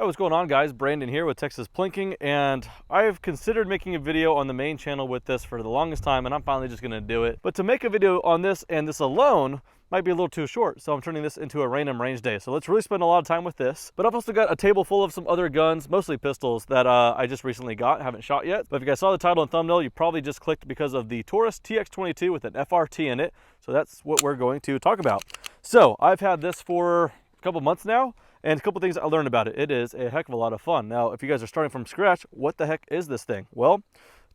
Hey, what's going on, guys? Brandon here with Texas Plinking, and I've considered making a video on the main channel with this for the longest time, and I'm finally just going to do it. But to make a video on this and this alone might be a little too short, so I'm turning this into a random range day. So let's really spend a lot of time with this. But I've also got a table full of some other guns, mostly pistols, that I just recently got, haven't shot yet. But if you guys saw the title and thumbnail, you probably just clicked because of the Taurus TX22 with an FRT in it. So that's what we're going to talk about. So I've had this for a couple months now, and a couple things I learned about it. It is a heck of a lot of fun. Now, if you guys are starting from scratch, what the heck is this thing? Well,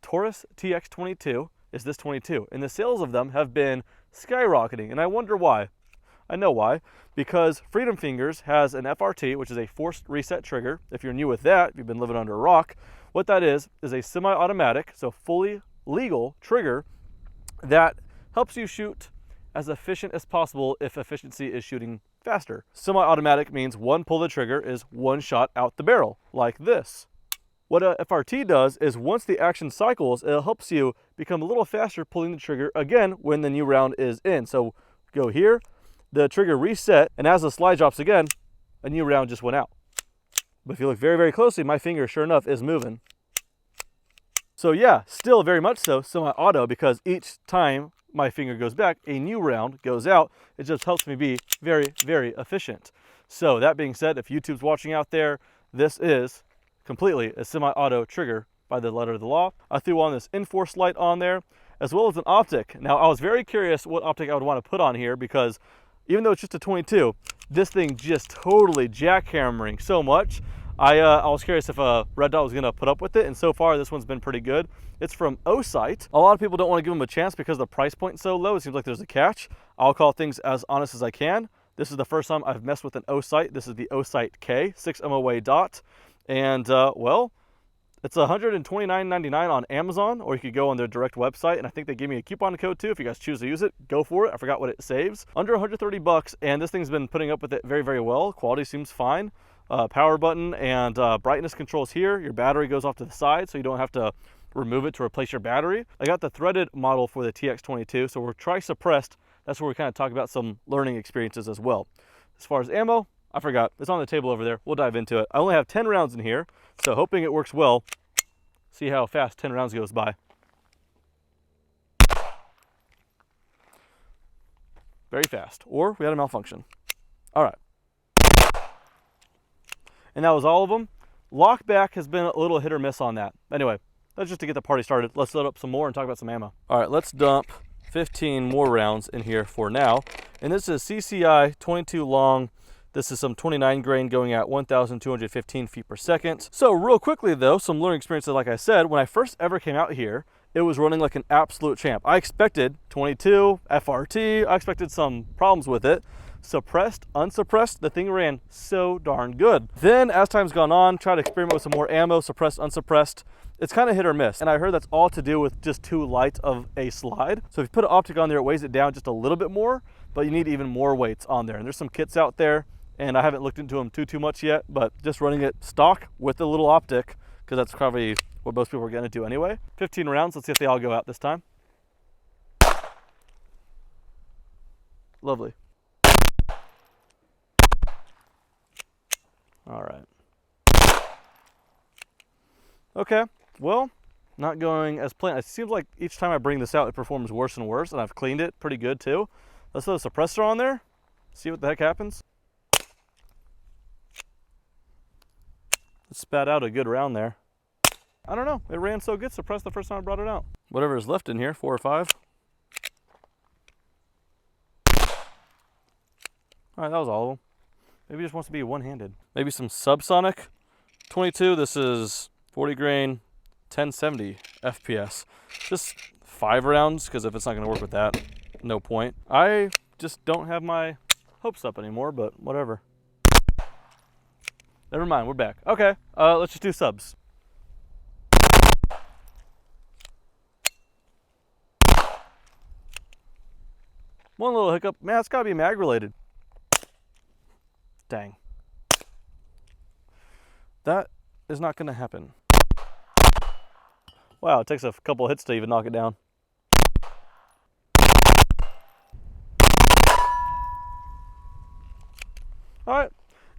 Taurus TX22 is this 22, and the sales of them have been skyrocketing, and I wonder why. I know why. Because Freedom Fingers has an FRT, which is a forced reset trigger. If you're new with that, if you've been living under a rock, what that is a semi-automatic, so fully legal trigger that helps you shoot as efficient as possible if efficiency is shooting faster. Semi-automatic means one pull the trigger is one shot out the barrel, like this. What a FRT does is once the action cycles, it helps you become a little faster pulling the trigger again when the new round is in. So go here, the trigger reset, and as the slide drops again, a new round just went out. But if you look very, very closely, my finger, sure enough, is moving. So yeah, still very much so semi-auto, because each time my finger goes back, a new round goes out. It just helps me be very, very efficient. So that being said, if YouTube's watching out there, this is completely a semi-auto trigger by the letter of the law. I threw on this Enforce light on there, as well as an optic. Now, I was very curious what optic I would want to put on here, because even though it's just a 22, this thing just totally jackhammering so much. I was curious if a red dot was going to put up with it, and so far this one's been pretty good. It's from O-Sight. A lot of people don't want to give them a chance because the price point is so low. It seems like there's a catch. I'll call things as honest as I can. This is the first time I've messed with an O-Sight. This is the O-Sight K 6 MOA dot, and well, it's $129.99 on Amazon, or you could go on their direct website, and I think they gave me a coupon code too. If you guys choose to use it, go for it. I forgot what it saves. Under 130 bucks, and this thing's been putting up with it very, very well. Quality seems fine. Power button and brightness controls here. Your battery goes off to the side, so you don't have to remove it to replace your battery. I got the threaded model for the TX22, so we're tri-suppressed. That's where we kind of talk about some learning experiences as well. As far as ammo, I forgot. It's on the table over there. We'll dive into it. I only have 10 rounds in here, so hoping it works well. See how fast 10 rounds goes by. Very fast. Or we had a malfunction. All right. And that was all of them. Lockback has been a little hit or miss on that. Anyway, that's just to get the party started. Let's load up some more and talk about some ammo. All right, let's dump 15 more rounds in here for now. And this is CCI 22 long. This is some 29 grain going at 1,215 feet per second. So real quickly though, some learning experiences. Like I said, when I first ever came out here, it was running like an absolute champ. I expected 22, FRT, I expected some problems with it. Suppressed, unsuppressed, the thing ran so darn good. Then as time's gone on, try to experiment with some more ammo, suppressed, unsuppressed. It's kind of hit or miss, and I heard that's all to do with just too light of a slide. So if you put an optic on there, it weighs it down just a little bit more, but you need even more weights on there. And there's some kits out there, and I haven't looked into them too much yet, but just running it stock with a little optic, because that's probably what most people are gonna do anyway. 15 rounds, let's see if they all go out this time. Lovely. All right. Okay, well, not going as planned. It seems like each time I bring this out, it performs worse and worse, and I've cleaned it pretty good too. Let's throw a suppressor on there, see what the heck happens. It spat out a good round there. I don't know, it ran so good suppressed the first time I brought it out. Whatever is left in here, 4 or 5. All right, that was all of them. Maybe he just wants to be one-handed. Maybe some subsonic 22. This is 40 grain, 1070 FPS. Just 5 rounds, because if it's not going to work with that, no point. I just don't have my hopes up anymore, but whatever. Never mind, we're back. Okay, let's just do subs. One little hiccup. Man, it's got to be mag related. Dang. That is not going to happen. Wow, it takes a couple hits to even knock it down. All right.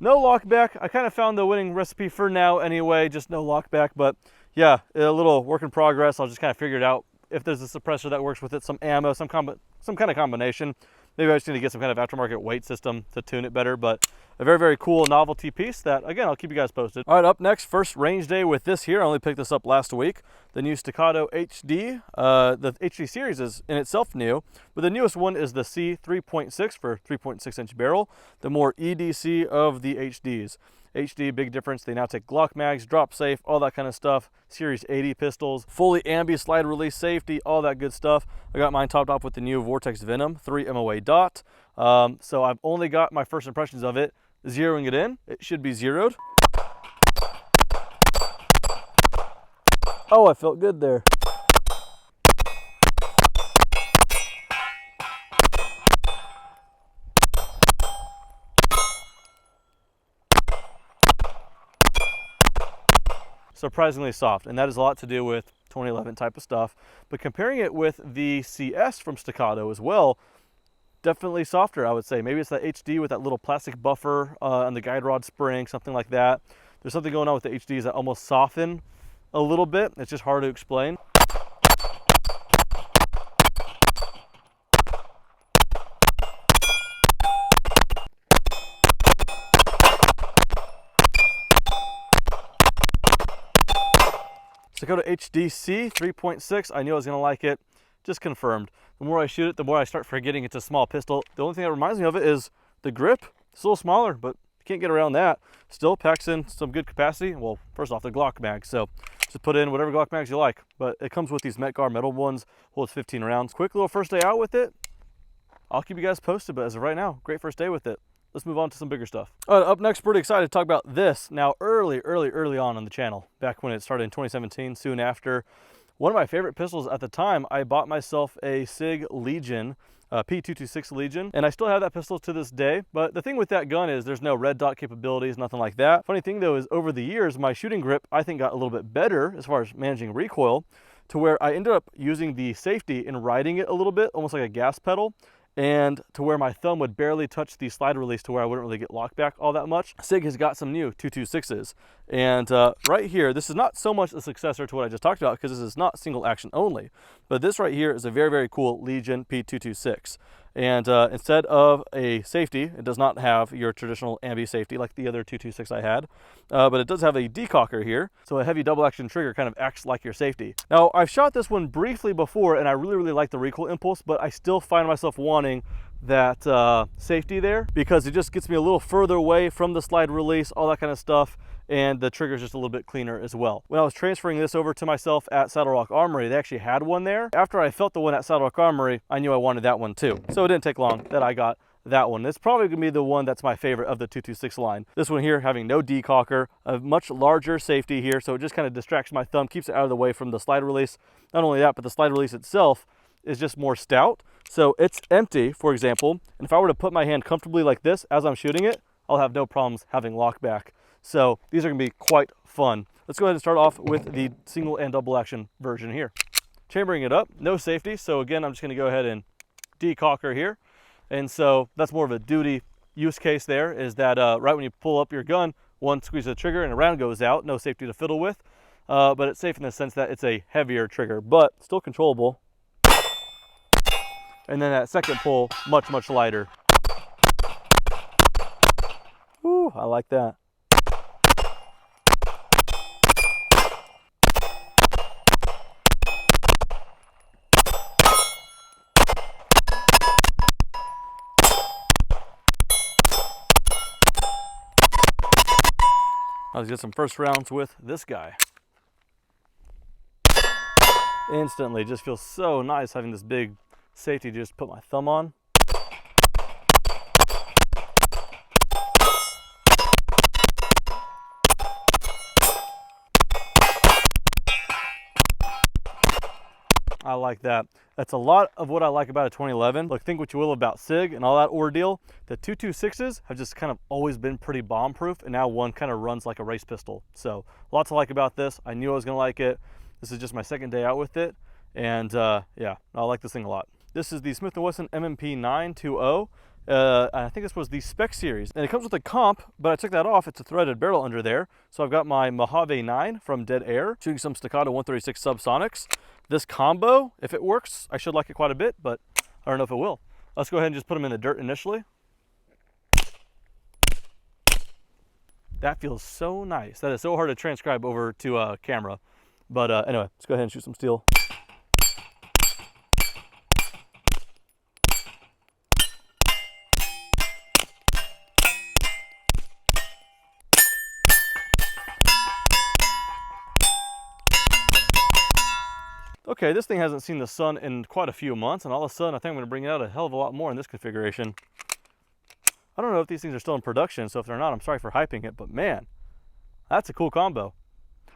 No lockback. I kind of found the winning recipe for now anyway, just no lockback, but yeah, a little work in progress. I'll just kind of figure it out. If there's a suppressor that works with it, some ammo, some kind of combination. Maybe I just need to get some kind of aftermarket weight system to tune it better, but a very, very cool novelty piece that, again, I'll keep you guys posted. All right, up next, first range day with this here. I only picked this up last week. The new Staccato HD. The HD series is in itself new, but the newest one is the C3.6 for 3.6-inch barrel, the more EDC of the HDs. HD, big difference. They now take Glock mags, drop safe, all that kind of stuff. Series 80 pistols, fully ambi slide release safety, all that good stuff. I got mine topped off with the new Vortex Venom 3 MOA dot. So I've only got my first impressions of it. Zeroing it in, it should be zeroed. Oh, I felt good there. Surprisingly soft, and that is a lot to do with 2011 type of stuff. But comparing it with the CS from Staccato as well, definitely softer, I would say. Maybe it's that HD with that little plastic buffer on the guide rod spring, something like that. There's something going on with the HDs that almost soften a little bit. It's just hard to explain. Staccato HD C 3.6, I knew I was going to like it, just confirmed. The more I shoot it, the more I start forgetting it's a small pistol. The only thing that reminds me of it is the grip. It's a little smaller, but you can't get around that. Still packs in some good capacity. Well, first off, the Glock mag, so just put in whatever Glock mags you like. But it comes with these Metgar metal ones, holds 15 rounds. Quick little first day out with it. I'll keep you guys posted, but as of right now, great first day with it. Let's move on to some bigger stuff. All right, up next, pretty excited to talk about this now early on the channel, back when it started in 2017, soon after. One of my favorite pistols at the time, I bought myself a Sig Legion, P226 Legion, and I still have that pistol to this day. But the thing with that gun is there's no red dot capabilities, nothing like that. Funny thing though is over the years, my shooting grip, I think, got a little bit better as far as managing recoil, to where I ended up using the safety and riding it a little bit, almost like a gas pedal, and to where my thumb would barely touch the slide release to where I wouldn't really get locked back all that much. Sig has got some new 226s, and right here, this is not so much a successor to what I just talked about because this is not single action only, but this right here is a very, very cool Legion P226. And instead of a safety, it does not have your traditional ambi safety like the other 226 I had, but it does have a decocker here, so a heavy double action trigger kind of acts like your safety. Now, I've shot this one briefly before, and I really like the recoil impulse, but I still find myself wanting that safety there because it just gets me a little further away from the slide release, all that kind of stuff, and the trigger is just a little bit cleaner as well. When I was transferring this over to myself at Saddle Rock Armory, they actually had one there. After I felt the one at Saddle Rock Armory, I knew I wanted that one too. So it didn't take long that I got that one. It's probably gonna be the one that's my favorite of the 226 line. This one here having no decocker, a much larger safety here, so it just kind of distracts my thumb, keeps it out of the way from the slide release. Not only that, but the slide release itself is just more stout. So it's empty, for example, and if I were to put my hand comfortably like this as I'm shooting it, I'll have no problems having lockback. So these are gonna be quite fun. Let's go ahead and start off with the single and double action version here. Chambering it up, no safety. So again, I'm just gonna go ahead and decocker here. And so that's more of a duty use case there, is that right when you pull up your gun, one squeeze of the trigger and a round goes out, no safety to fiddle with. But it's safe in the sense that it's a heavier trigger, but still controllable. And then that second pull, much lighter. Ooh, I like that. Let's get some first rounds with this guy. Instantly, just feels so nice having this big safety to just put my thumb on. I like that. That's a lot of what I like about a 2011. Look, think what you will about Sig and all that ordeal. The 226s have just kind of always been pretty bomb-proof, and now one kind of runs like a race pistol. So lots to like about this. I knew I was gonna like it. This is just my second day out with it, and yeah, I like this thing a lot. This is the Smith & Wesson M&P 920. I think this was the Spec Series, and it comes with a comp, but I took that off. It's a threaded barrel under there. So I've got my Mojave 9 from Dead Air, shooting some Staccato 136 subsonics. This combo, if it works, I should like it quite a bit, but I don't know if it will. Let's go ahead and just put them in the dirt initially. That feels so nice. That is so hard to transcribe over to camera. But anyway, let's go ahead and shoot some steel. Okay, this thing hasn't seen the sun in quite a few months, and all of a sudden I think I'm going to bring out a hell of a lot more in this configuration. I don't know if these things are still in production, so if they're not, I'm sorry for hyping it, but man, that's a cool combo.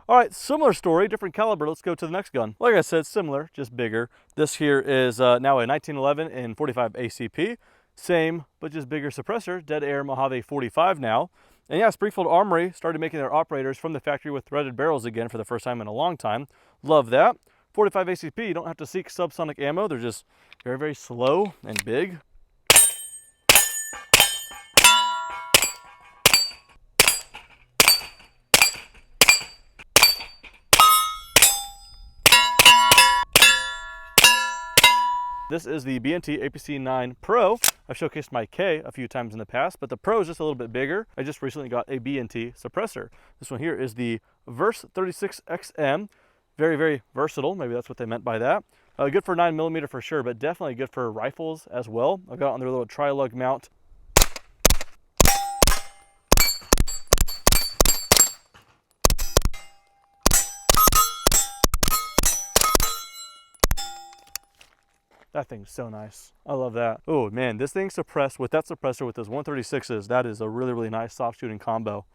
All right, similar story, different caliber. Let's go to the next gun. Like I said, similar, just bigger. This here is now a 1911 in 45 ACP. Same, but just bigger suppressor, Dead Air Mojave 45 now. And yeah, Springfield Armory started making their operators from the factory with threaded barrels again for the first time in a long time. Love that. 45 ACP, you don't have to seek subsonic ammo. They're just very, very slow and big. This is the B&T APC9 Pro. I've showcased my K a few times in the past, but the Pro is just a little bit bigger. I just recently got a B&T suppressor. This one here is the Verse 36XM. Very, very versatile. Maybe that's what they meant by that. Good for 9mm for sure, but definitely good for rifles as well. I've got it on their little tri-lug mount. That thing's so nice. I love that. Oh man, this thing suppressed with that suppressor with those 136s. That is a really, really nice soft shooting combo.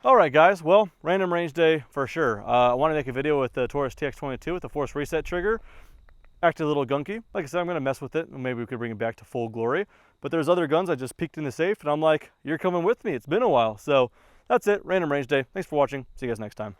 All right, guys. Well, random range day for sure. I want to make a video with the Taurus TX22 with the force reset trigger. Acted a little gunky. Like I said, I'm going to mess with it, and maybe we could bring it back to full glory. But there's other guns I just peeked in the safe, and I'm like, you're coming with me. It's been a while. So that's it. Random range day. Thanks for watching. See you guys next time.